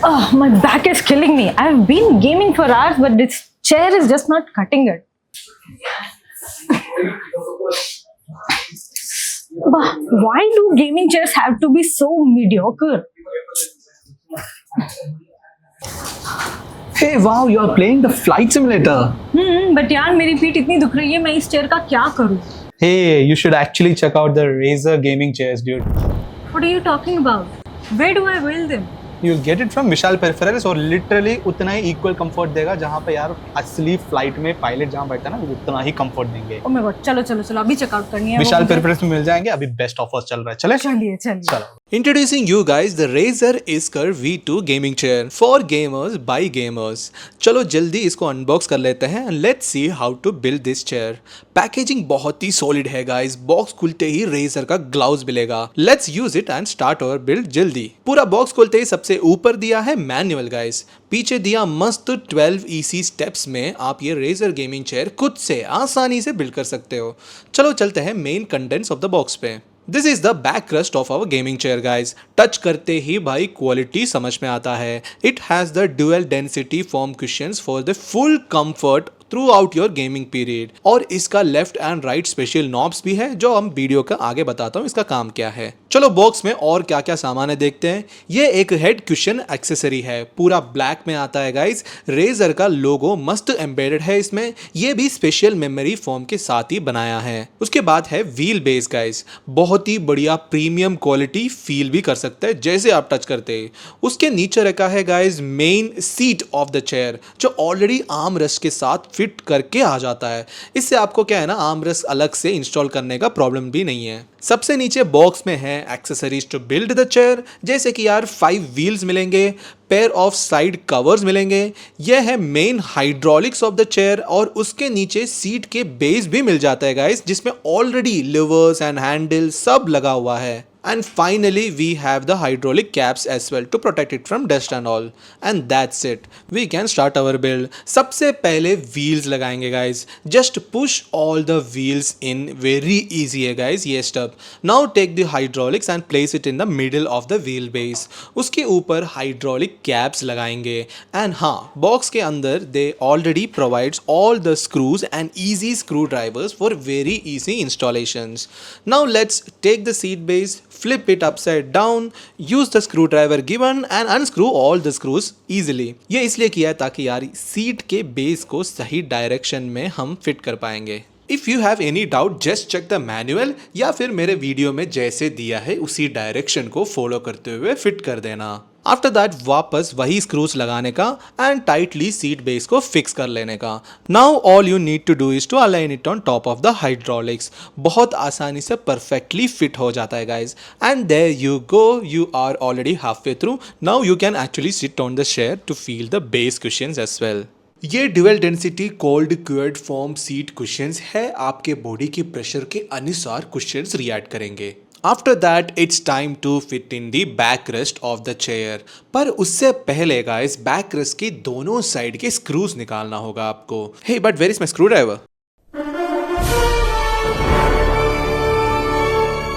Oh, my back is killing me. I've been gaming for hours, but this chair is just not cutting it. Bah, why do gaming chairs have to be so mediocre? Hey, wow, you are playing the flight simulator. But यार मेरी पीठ इतनी दुख रही है, मैं इस chair का क्या करूं? Hey, you should actually check out the Razer gaming chairs, dude. What are you talking about? Where do I build them? You'll get it from Vishal peripherals और लिटरली उतना ही इक्वल कंफर्ट देगा जहाँ पे यार असली फ्लाइट में pilot जहाँ बैठता है ना उतना ही कंफर्ट देंगे। Oh my God, चलो अभी चेकआउट करनी है। विशाल पेरिफेरल्स में मिल जाएंगे, अभी बेस्ट ऑफर्स चल रहा है। चले चलिए। Introducing you guys the Razer Iskar V2 gaming chair for gamers by gamers. चलो जल्दी इसको अनबॉक्स कर लेते हैं and let's see how to build this chair. Packaging बहुत ही सॉलिड है गाइस, बॉक्स खुलते ही Razer का ग्लव्स मिलेगा। Let's use it and start our build जल्दी। पूरा बॉक्स खुलते ही सबसे ऊपर दिया है मैनुअल गाइस, पीछे दिया मस्त 12 EC स्टेप्स में आप ये Razer गेमिंग चेयर खुद से आसानी से बिल्ड कर सकते हो। चलो चलते हैं main contents of the box पे। This is the back rest of our gaming chair guys. Touch करते ही भाई क्वालिटी समझ में आता है। It has the dual density foam cushions for the full comfort throughout your gaming period. और इसका left and right special knobs भी है जो हम वीडियो का आगे बताता हूँ इसका काम क्या है। चलो बॉक्स में और क्या क्या सामान है देखते हैं। ये एक हेड कुशन एक्सेसरी है, पूरा ब्लैक में आता है गाइज। रेजर का लोगो मस्त एम्बेडेड है इसमें, ये भी स्पेशल मेमोरी फोम के साथ ही बनाया है। उसके बाद है व्हील बेस गाइज, बहुत ही बढ़िया प्रीमियम क्वालिटी फील भी कर सकता है जैसे आप टच करते हैं। उसके नीचे रखा है guys main seat of the chair जो ऑलरेडी आर्म रेस्ट के साथ फिट करके आ जाता है। इससे आपको क्या है ना, आर्म रेस्ट अलग से इंस्टॉल करने का प्रॉब्लम भी नहीं है। सबसे नीचे बॉक्स में है accessories to build the chair, जैसे कि यार 5 व्हील्स मिलेंगे, पेयर ऑफ साइड कवर्स मिलेंगे, यह है main hydraulics of the chair और उसके नीचे सीट के बेस भी मिल जाता है गाइस जिसमें ऑलरेडी लिवर्स एंड हैंडल सब लगा हुआ है। And finally we have the hydraulic caps as well to protect it from dust and all, and that's it, we can start our build। सबसे पहले wheels लगाएंगे guys, just push all the wheels in, very easy है guys ये step। now take the hydraulics and place it in the middle of the wheel base। उसके ऊपर hydraulic caps लगाएंगे and हाँ box के अंदर they already provides all the screws and easy screwdrivers for very easy installations। now let's take the seat base, flip it upside down, use the screwdriver given and unscrew all the screws easily। ये इसलिए किया है ताकि यार seat के base को सही direction में हम फिट कर पाएंगे। If you have any doubt, just check the manual या फिर मेरे वीडियो में जैसे दिया है उसी डायरेक्शन को फॉलो करते हुए फिट कर देना। आफ्टर दैट वापस वही स्क्रूज लगाने का एंड टाइटली सीट बेस को फिक्स कर लेने का। Now all you need to do is to align it on top of the hydraulics. बहुत आसानी से परफेक्टली फिट हो जाता है guys and there you go, you are already half way through. Now you can actually sit on the chair to feel the base cushions as well. ये dual density cold cured foam seat cushions है, आपके body के pressure के अनुसार cushions react करेंगे। After that it's time to fit in the back rest of the chair. पर उससे पहले गाइस बैक रेस्ट के दोनों साइड के स्क्रूज निकालना होगा आपको। Hey but where is my screw driver?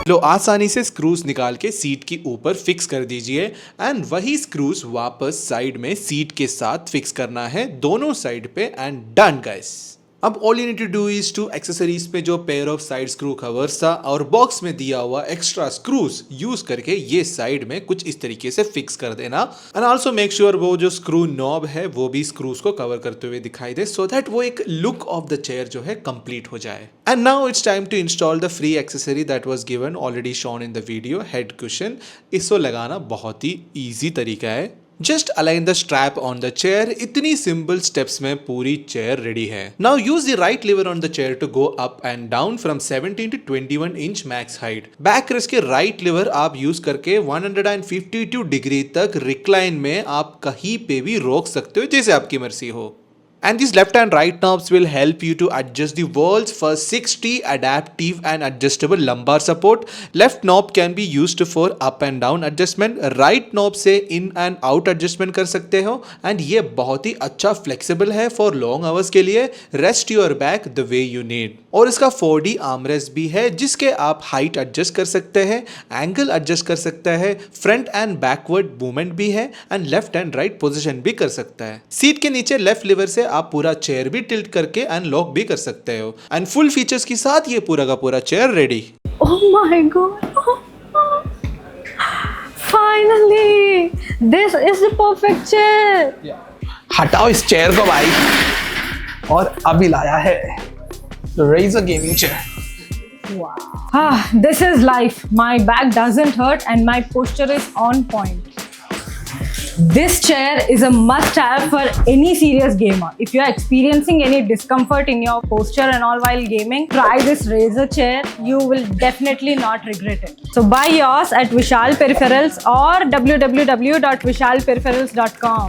लो आसानी से स्क्रूज निकाल के सीट के ऊपर फिक्स कर दीजिए एंड वही स्क्रूज वापस साइड में सीट के साथ फिक्स करना है दोनों साइड पे एंड डन गाइस। अब all you need to do is to accessories पे जो pair of side screw covers था और बॉक्स में दिया हुआ एक्स्ट्रा स्क्रूज यूज करके ये साइड में कुछ इस तरीके से फिक्स कर देना एंड ऑल्सो मेक श्योर वो जो स्क्रू नॉब है वो भी स्क्रूज को कवर करते हुए दिखाई दे सो दैट वो एक लुक ऑफ द चेयर जो है कंप्लीट हो जाए। And now it's time to install the free accessory that was given already shown in the video, head cushion. इसको लगाना बहुत ही ईजी तरीका है, just align the strap on the chair. इतनी सिंपल स्टेप्स में पूरी चेयर रेडी है। Now use the right lever on the chair to go up and down from 17 to 21 inch max height. Back rest के right liver आप use करके 152 degree तक recline में आप कहीं पे भी रोक सकते हो जैसे आपकी मर्जी हो। And these left and right knobs will help you to adjust the world's first 6T adaptive and adjustable lumbar support. Left knob can be used for up and down adjustment. Right knob से in and out adjustment कर सकते हो. And ये बहुत ही अच्छा flexible है for long hours के लिए. Rest your back the way you need. और इसका 4D armrest भी है जिसके आप height adjust कर सकते हैं, angle adjust कर सकते हैं, front and backward movement भी है and left and right position भी कर सकता है. सीट के नीचे लेफ्ट लीवर से आप पूरा चेयर भी टिल्ट करके अनलॉक भी कर सकते हो एंड फुल फीचर्स के साथ ये पूरा का पूरा chair ready. Oh my god. Finally, this is the perfect chair. हटाओ इस चेयर को भाई. और अभी लाया है Razer gaming chair. This is life. My back doesn't hurt and my posture is on point. This chair is a must-have for any serious gamer. If you are experiencing any discomfort in your posture and all while gaming, try this Razer chair. You will definitely not regret it. So buy yours at Vishal Peripherals or www.vishalperipherals.com.